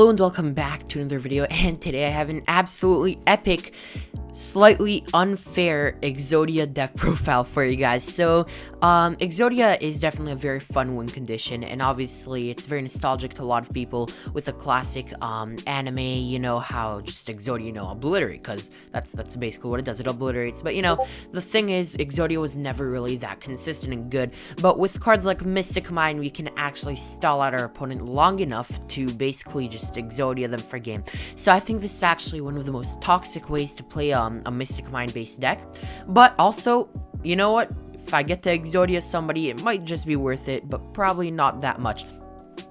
Hello and welcome back to another video, and today I have an absolutely epic, slightly unfair Exodia deck profile for you guys. So, Exodia is definitely a very fun win condition, and obviously it's very nostalgic to a lot of people with the classic anime, you know, how just Exodia, you know, obliterate, because that's basically what it does, it obliterates. But, you know, the thing is, Exodia was never really that consistent and good, but with cards like Mystic Mine, we can actually stall out our opponent long enough to basically just Exodia them for game. So I think this is actually one of the most toxic ways to play a Mystic Mine based deck, but also, you know what, if I get to Exodia somebody, it might just be worth it, but probably not that much.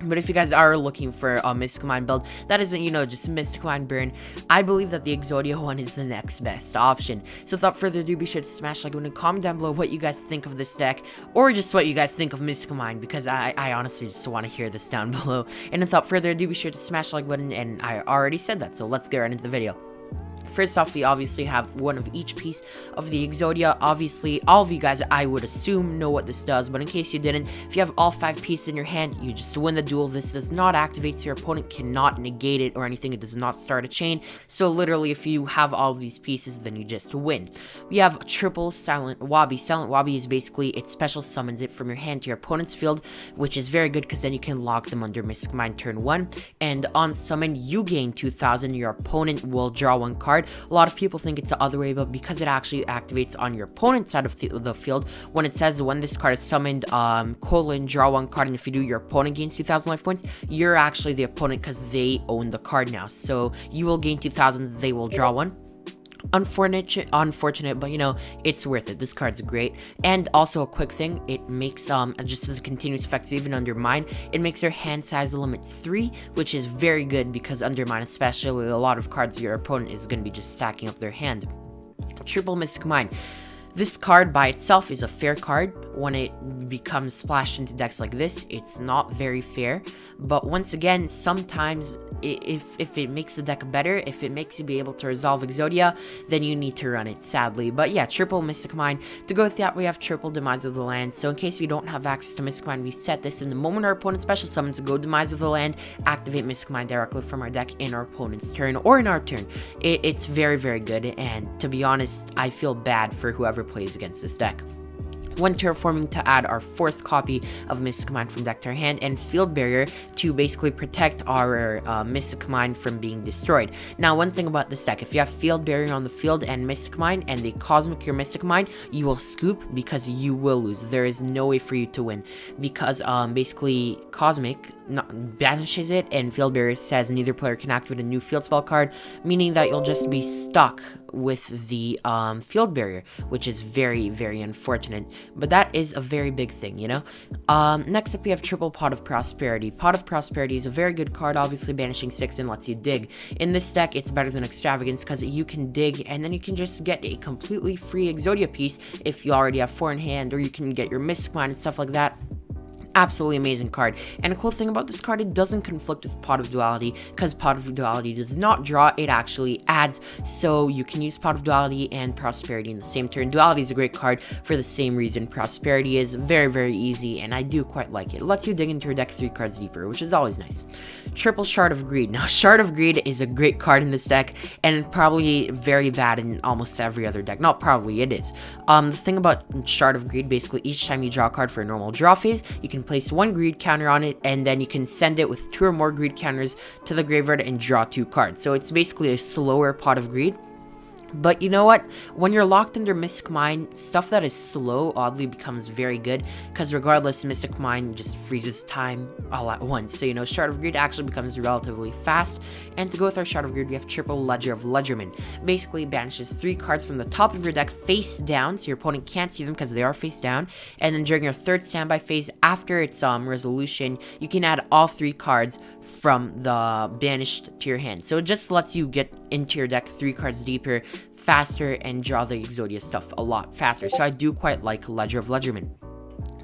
But if you guys are looking for a Mystic Mine build that isn't, you know, just Mystic Mine burn, I believe that the Exodia one is the next best option. So without further ado, be sure to smash like button and comment down below what you guys think of this deck, or just what you guys think of Mystic Mine, because I honestly just want to hear this down below. And without further ado, be sure to smash the like button, and I already said that, so let's get right into the video. First off, we obviously have one of each piece of the Exodia. Obviously, all of you guys, I would assume, know what this does, but in case you didn't, if you have all 5 pieces in your hand, you just win the duel. This does not activate, so your opponent cannot negate it or anything. It does not start a chain, so literally, if you have all of these pieces, then you just win. We have a triple Silent Wobby. Silent Wobby is basically, it special summons it from your hand to your opponent's field, which is very good, because then you can lock them under Mystic Mine turn 1, and on summon, you gain 2,000, your opponent will draw 1 card. A lot of people think it's the other way, but because it actually activates on your opponent's side of the field, when it says when this card is summoned, draw 1 card, and if you do, your opponent gains 2,000 life points, you're actually the opponent because they own the card now. So you will gain 2,000, they will draw 1. Unfortunate, but you know, it's worth it. This card's great. And also a quick thing, it makes just as a continuous effect, so even under mine, it makes your hand size limit 3, which is very good, because under mine especially, a lot of cards your opponent is going to be just stacking up their hand. Triple Mystic Mine. This card by itself is a fair card. When it becomes splashed into decks like this, it's not very fair. But once again, sometimes if it makes the deck better, if it makes you be able to resolve Exodia, then you need to run it, sadly. But yeah, triple Mystic Mine. To go with that, we have triple Demise of the Land. So in case we don't have access to Mystic Mine, we set this in the moment our opponent special summons to go Demise of the Land, activate Mystic Mine directly from our deck in our opponent's turn, or in our turn. It's very, very good, and to be honest, I feel bad for whoever plays against this deck. One terraforming to add our 4th copy of Mystic Mine from deck to our hand, and Field Barrier to basically protect our Mystic Mine from being destroyed. Now, one thing about this deck, if you have Field Barrier on the field and Mystic Mine, and they Cosmic your Mystic Mine, you will scoop, because you will lose. There is no way for you to win, because basically Cosmic banishes it, and Field Barrier says neither player can activate a new field spell card, meaning that you'll just be stuck with the Field Barrier, which is very, very unfortunate. But that is a very big thing, you know? Next up, we have triple Pot of Prosperity. Pot of Prosperity is a very good card, obviously banishing 6 and lets you dig. In this deck, it's better than Extravagance, because you can dig, and then you can just get a completely free Exodia piece if you already have 4 in hand, or you can get your Mystic Mine and stuff like that. Absolutely amazing card. And a cool thing about this card, it doesn't conflict with Pot of Duality, because Pot of Duality does not draw, it actually adds, so you can use Pot of Duality and Prosperity in the same turn. Duality is a great card for the same reason. Prosperity is very, very easy, and I do quite like it. It lets you dig into your deck 3 cards deeper, which is always nice. Triple Shard of Greed. Now, Shard of Greed is a great card in this deck, and probably very bad in almost every other deck. Not probably, it is. The thing about Shard of Greed, basically each time you draw a card for a normal draw phase, you can place 1 greed counter on it, and then you can send it with 2 or more greed counters to the graveyard and draw 2 cards. So it's basically a slower Pot of Greed. But you know what? When you're locked under Mystic Mine, stuff that is slow oddly becomes very good, because regardless, Mystic Mine just freezes time all at once. So, you know, Shard of Greed actually becomes relatively fast. And to go with our Shard of Greed, we have triple Ledger of Ledgerman. Basically banishes 3 cards from the top of your deck face down, so your opponent can't see them because they are face down. And then during your 3rd standby phase, after its resolution, you can add all 3 cards from the banished to your hand. So it just lets you get into your deck 3 cards deeper, faster, and draw the Exodia stuff a lot faster. So I do quite like Ledger of Ledgerman.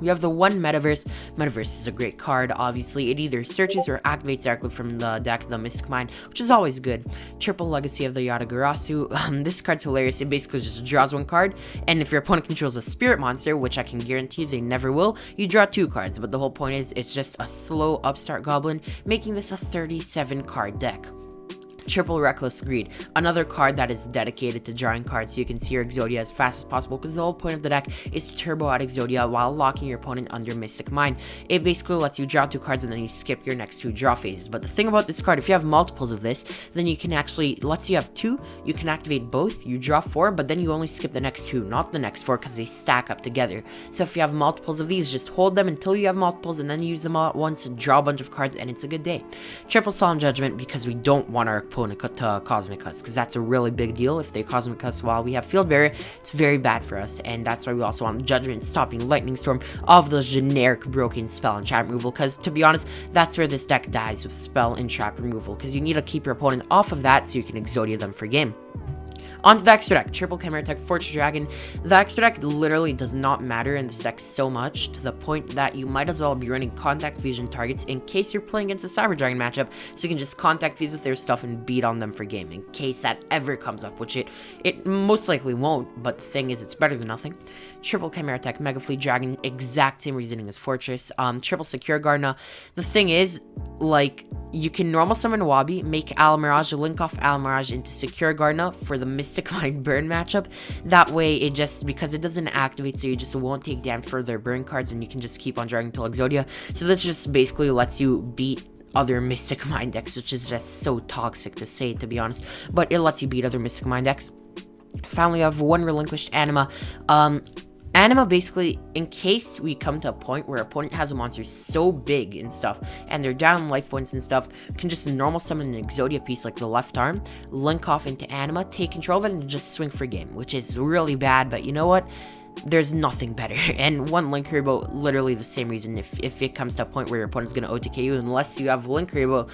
We have the one Metaverse. Metaverse is a great card, obviously. It either searches or activates directly from the deck, the Mystic Mine, which is always good. Triple Legacy of the Yatagarasu. This card's hilarious. It basically just draws one card, and if your opponent controls a spirit monster, which I can guarantee they never will, you draw 2 cards. But the whole point is, it's just a slow upstart goblin, making this a 37 card deck. Triple Reckless Greed, another card that is dedicated to drawing cards so you can see your Exodia as fast as possible, because the whole point of the deck is to turbo out Exodia while locking your opponent under Mystic Mine. It basically lets you draw 2 cards and then you skip your next 2 draw phases. But the thing about this card, if you have multiples of this, then you can actually, let's say you have 2, you can activate both, you draw 4, but then you only skip the next 2, not the next 4, because they stack up together. So if you have multiples of these, just hold them until you have multiples and then use them all at once and draw a bunch of cards, and it's a good day. Triple Solemn Judgment, because we don't want our opponent to Cosmic Us, because that's a really big deal. If they Cosmic Us while we have Field Barrier, it's very bad for us, and that's why we also want Judgment, stopping Lightning Storm, of those generic broken spell and trap removal, because to be honest, that's where this deck dies, with spell and trap removal, because you need to keep your opponent off of that so you can Exodia them for game. On to the extra deck, Triple Chimera Tech Fortress Dragon. The extra deck literally does not matter in this deck so much, to the point that you might as well be running Contact Fusion targets in case you're playing against a Cyber Dragon matchup, so you can just Contact Fuse with their stuff and beat on them for game, in case that ever comes up, which it most likely won't, but the thing is, it's better than nothing. Triple Chimera Tech Mega Fleet Dragon, exact same reasoning as Fortress. Triple Secure Gardener. The thing is, like, you can normal summon Wobby, make Alamirage, link off Alamirage into Secure Gardener for the Mystic Mine burn matchup. That way, it just, because it doesn't activate, so you just won't take damage for their burn cards, and you can just keep on drawing until Exodia. So this just basically lets you beat other Mystic Mine decks, which is just so toxic to say, to be honest. But it lets you beat other Mystic Mine decks. Finally, we have one Relinquished Anima. Anima, basically, in case we come to a point where opponent has a monster so big and stuff, and they're down life points and stuff, can just normal summon an Exodia piece like the left arm, link off into Anima, take control of it, and just swing for game, which is really bad, but you know what? There's nothing better. And one Link Haribo, literally the same reason. If it comes to a point where your opponent's going to OTK you, unless you have Link Haribo,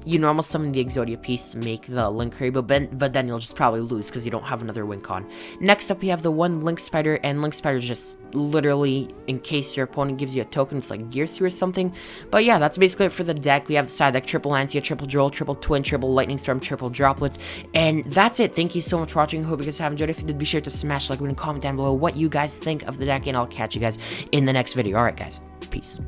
you normal summon the Exodia piece, make the Link Haribo, but then you'll just probably lose because you don't have another Wink on. Next up, we have the one Link Spider, and Link Spider is just literally in case your opponent gives you a token with like Gear Suit or something. But yeah, that's basically it for the deck. We have the side deck, Triple Lancia, Triple Droll, Triple Twin, Triple Lightning Storm, Triple Droplets, and that's it. Thank you so much for watching. Hope you guys have enjoyed. If you did, be sure to smash like button and comment down below what you guys think of the deck, and I'll catch you guys in the next video. Alright guys, peace.